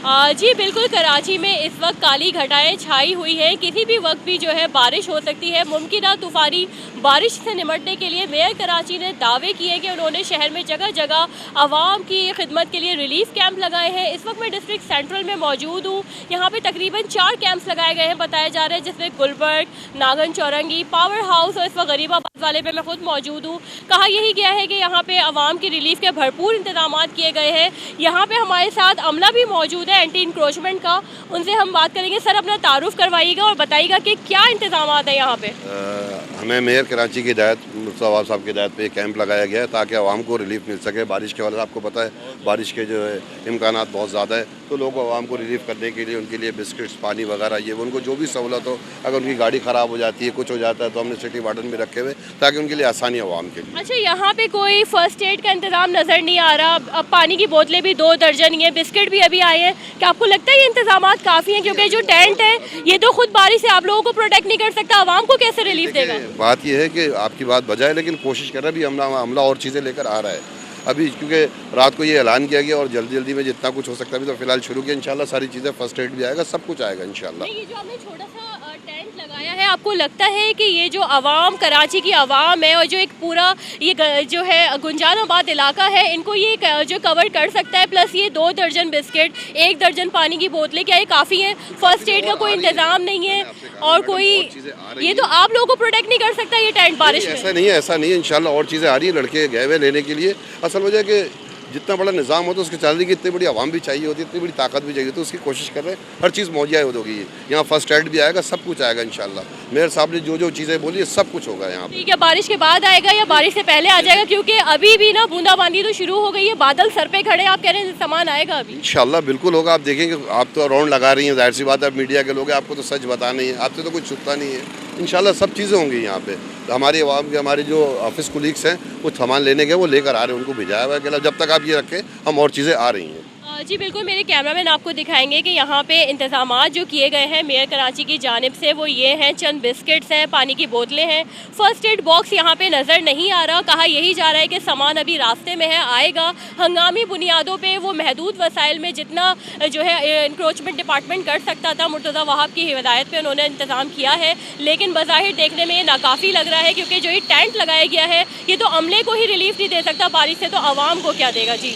जी बिल्कुल, कराची में इस वक्त काली घटाएं छाई हुई हैं। किसी भी वक्त भी जो है बारिश हो सकती है। मुमकिन तूफ़ानी बारिश से निपटने के लिए मेयर कराची ने दावे किए कि उन्होंने शहर में जगह जगह आवाम की खिदमत के लिए रिलीफ कैंप लगाए हैं। इस वक्त मैं डिस्ट्रिक्ट सेंट्रल में मौजूद हूँ। यहाँ पे तकरीबन 4 कैंप्स लगाए गए हैं बताया जा रहा है, जिसमें गुलबर्ग, नागन चौरंगी, पावर हाउस और इस वक्त गरीबाबाद वाले पे मैं खुद मौजूद हूँ। कहा यही गया है कि यहाँ पे आवाम की रिलीफ के भरपूर इंतजाम किए गए हैं। यहाँ पे हमारे साथ अमला भी मौजूद है एंटी इंक्रोचमेंट का, उनसे हम बात करेंगे। सर, अपना तारुफ करवाइएगा और बताइएगा कि क्या इंतजाम है यहाँ पे। हमें मेयर कराची की हिदायत मुस्तफा साहब की हिदायत पे कैंप लगाया गया है ताकि आवाम को रिलीफ मिल सके। बारिश के वाले आपको पता है बारिश के जो है इम्कानात बहुत ज़्यादा है, तो लोग आवाम को रिलीफ करने के लिए उनके लिए बिस्किट्स, पानी वगैरह ये उनको जो भी सहूलत हो, अगर उनकी गाड़ी ख़राब हो जाती है, कुछ हो जाता है, तो हमने सिटी वार्डन भी रखे हुए ताकि उनके लिए आसानी आवाम के लिए। अच्छा, यहाँ पे कोई फर्स्ट एड का इंतजाम नज़र नहीं आ रहा। अब पानी की बोतलें भी 2 दर्जन ही है, बिस्किट भी अभी आए हैं। क्या आपको लगता है ये इंतजाम काफ़ी हैं? क्योंकि जो टेंट है ये तो खुद बारिश से आप लोगों को प्रोटेक्ट नहीं कर सकता, आवाम को कैसे रिलीफ देगा? बात यह है कि आपकी बात बजाय, लेकिन कोशिश कर रहा है, अभी हमला और चीज़ें लेकर आ रहा है अभी, क्योंकि रात को ये ऐलान किया गया और जल्दी जल्दी में जितना कुछ हो सकता है अभी तो फिलहाल शुरू किया। इंशाल्लाह सारी चीज़ें, फर्स्ट एड भी आएगा, सब कुछ आएगा इंशाल्लाह। ये जो आपने छोटा सा टेंट लगाया है, आपको लगता है कि ये जो आवाम, कराची की आवाम है और जो एक पूरा ये जो है गुंजानाबाद इलाका है, इनको ये जो कवर कर सकता है? प्लस ये 2 दर्जन बिस्किट, 1 दर्जन पानी की बोतलें, क्या ये काफ़ी है? फर्स्ट एड का कोई इंतजाम नहीं है और कोई, ये तो आप लोगों को प्रोटेक्ट नहीं कर सकता ये टेंट बारिश में? ऐसा नहीं है इंशाल्लाह और चीज़ें आ रही है, लड़के गए हुए लेने के लिए। असल वजह कि जितना बड़ा निज़ाम होता है उसके चलने की इतनी बड़ी आवाम भी चाहिए होती है, इतनी बड़ी ताकत भी चाहिए होती है, उसकी कोशिश कर रहे हैं, हर चीज़ मुहैया होगी। यहाँ फर्स्ट एड भी आएगा, सब कुछ आएगा इंशाल्लाह। मेयर साहब ने जो चीज़ें बोली है सब कुछ होगा यहाँ पे। ठीक है, बारिश के बाद आएगा या बारिश से पहले आ जाएगा? क्योंकि अभी भी ना बूंदाबांदी तो शुरू हो गई है, बादल सर पे खड़े, आप कह रहे हैं सामान आएगा अभी? इंशाल्लाह बिल्कुल होगा। आप देखेंगे, आप तो राउंड लगा रही हैं, जाहिर सी बात है, आप मीडिया के लोग हैं, आपको तो सच बताना ही है, आपसे तो कुछ छुपता नहीं है। इंशाल्लाह सब चीज़ें होंगी यहाँ पे। तो हमारी आवाम के, हमारे जो ऑफिस कुलीग्स हैं वो सामान लेने गए, वो लेकर आ रहे हैं, उनको भिजाया हुआ है। जब तक आप ये रखें, हम और चीज़ें आ रही हैं। जी बिल्कुल, मेरे कैमरामैन आपको दिखाएंगे कि यहाँ पे इंतजामात जो किए गए हैं मेयर कराची की जानिब से, वो ये हैं, चंद बिस्किट्स हैं, पानी की बोतलें हैं, फर्स्ट एड बॉक्स यहाँ पे नज़र नहीं आ रहा। कहा यही जा रहा है कि सामान अभी रास्ते में है, आएगा। हंगामी बुनियादों पे वो महदूद वसाइल में जितना जो है इंक्रोचमेंट डिपार्टमेंट कर सकता था, मुर्तज़ा वहाब की हिदायत पे उन्होंने इंतज़ाम किया है। लेकिन बज़ाहिर देखने में ये नाकाफ़ी लग रहा है, क्योंकि जो ये टेंट लगाया गया है ये तो अमले को ही रिलीफ नहीं दे सकता बारिश से, तो आवाम को क्या देगा? जी।